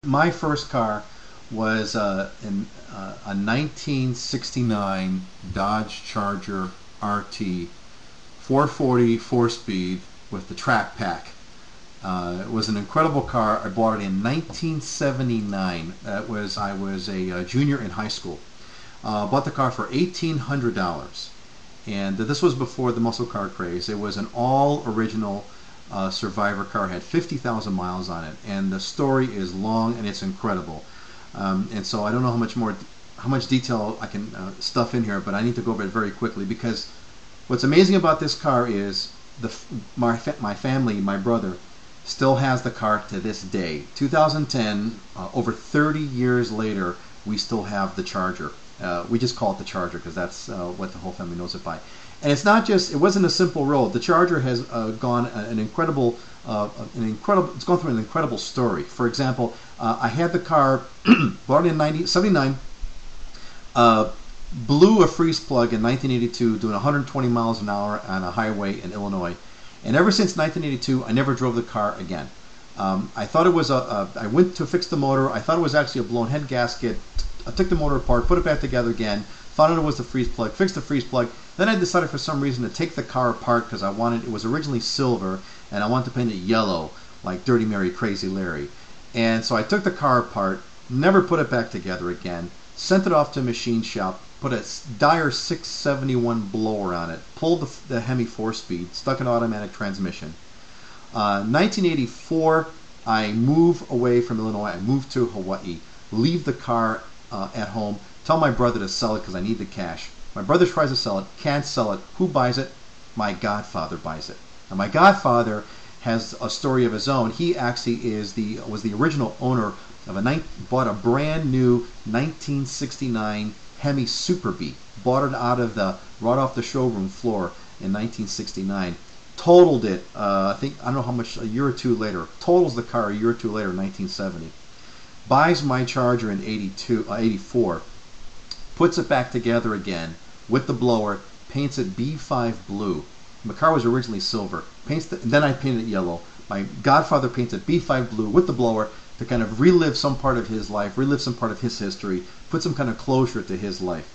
My first car was a 1969 Dodge Charger RT 440 4-speed with the track pack. It was an incredible car. I bought it in 1979. I was a junior in high school. Bought the car for $1,800, and this was before the muscle car craze. It was an all original Survivor car. It had 50,000 miles on it, and the story is long and it's incredible. And so I don't know how much detail I can stuff in here, but I need to go over it very quickly because what's amazing about this car is my family, my brother, still has the car to this day. 2010, over 30 years later, we still have the Charger. We just call it the Charger because that's what the whole family knows it by. And it's not just, it wasn't a simple road. The Charger has it's gone through an incredible story. For example, I had the car bought in 1979, blew a freeze plug in 1982 doing 120 miles an hour on a highway in Illinois. And ever since 1982, I never drove the car again. I thought it was I went to fix the motor. I thought it was actually a blown head gasket. I took the motor apart, put it back together again, found out it was the freeze plug, fixed the freeze plug. Then I decided for some reason to take the car apart because it was originally silver, and I wanted to paint it yellow, like Dirty Mary, Crazy Larry. And so I took the car apart, never put it back together again, sent it off to a machine shop, put a Dyer 671 blower on it, pulled the Hemi 4-speed, stuck an automatic transmission. 1984, I move away from Illinois, I move to Hawaii, leave the car at home, tell my brother to sell it because I need the cash. My brother tries to sell it, can't sell it. Who buys it? My godfather buys it. And my godfather has a story of his own. He actually was the original owner of bought a brand new 1969 Hemi Super Bee. Bought it right off the showroom floor in 1969. Totaled it, I don't know how much, a year or two later. Totals the car a year or two later in 1970. Buys my Charger in 84. Puts it back together again with the blower, paints it B5 blue. The car was originally silver. Then I painted it yellow. My godfather paints it B5 blue with the blower to kind of relive some part of his life, relive some part of his history, put some kind of closure to his life.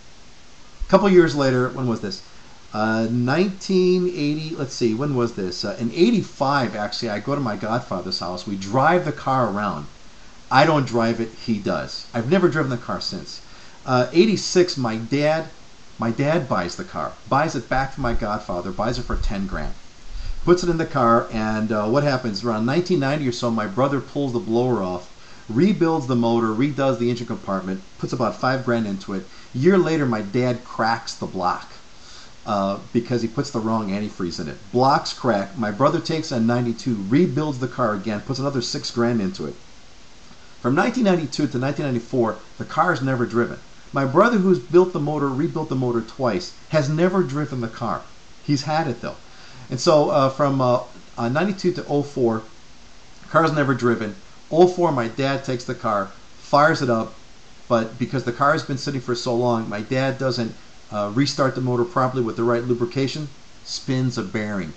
A couple years later, when was this? 1980, let's see, when was this? In 85, actually, I go to my godfather's house. We drive the car around. I don't drive it, he does. I've never driven the car since. 86, my dad buys the car, buys it back from my godfather, buys it for 10 grand. Puts it in the car, and what happens? Around 1990 or so, my brother pulls the blower off, rebuilds the motor, redoes the engine compartment, puts about 5 grand into it. A year later, my dad cracks the block because he puts the wrong antifreeze in it. Blocks crack. My brother takes a 92, rebuilds the car again, puts another 6 grand into it. From 1992 to 1994, the car is never driven. My brother, who's rebuilt the motor twice, has never driven the car. He's had it though. And so from 92 to 04, car's never driven. 04, my dad takes the car, fires it up, but because the car has been sitting for so long, my dad doesn't restart the motor properly with the right lubrication, spins a bearing,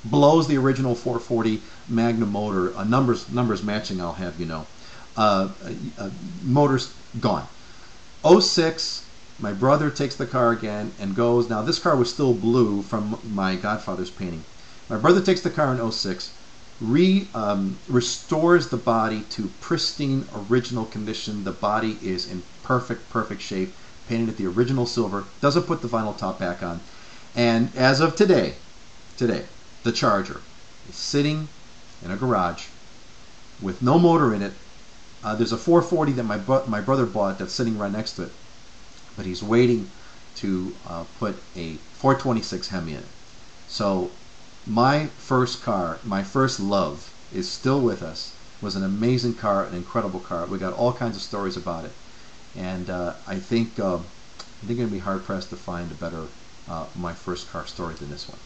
blows the original 440 Magnum motor, numbers matching, I'll have you know. Motor's gone. 06, my brother takes the car again and goes. Now this car was still blue from my godfather's painting. My brother takes the car in 06, restores the body to pristine original condition. The body is in perfect shape, painted it the original silver, doesn't put the vinyl top back on. And as of today, the Charger is sitting in a garage with no motor in it. There's a 440 that my brother bought that's sitting right next to it, but he's waiting to put a 426 Hemi in it. So my first car, my first love, is still with us. It was an amazing car, an incredible car. We got all kinds of stories about it, and I think you're going to be hard pressed to find a better my first car story than this one.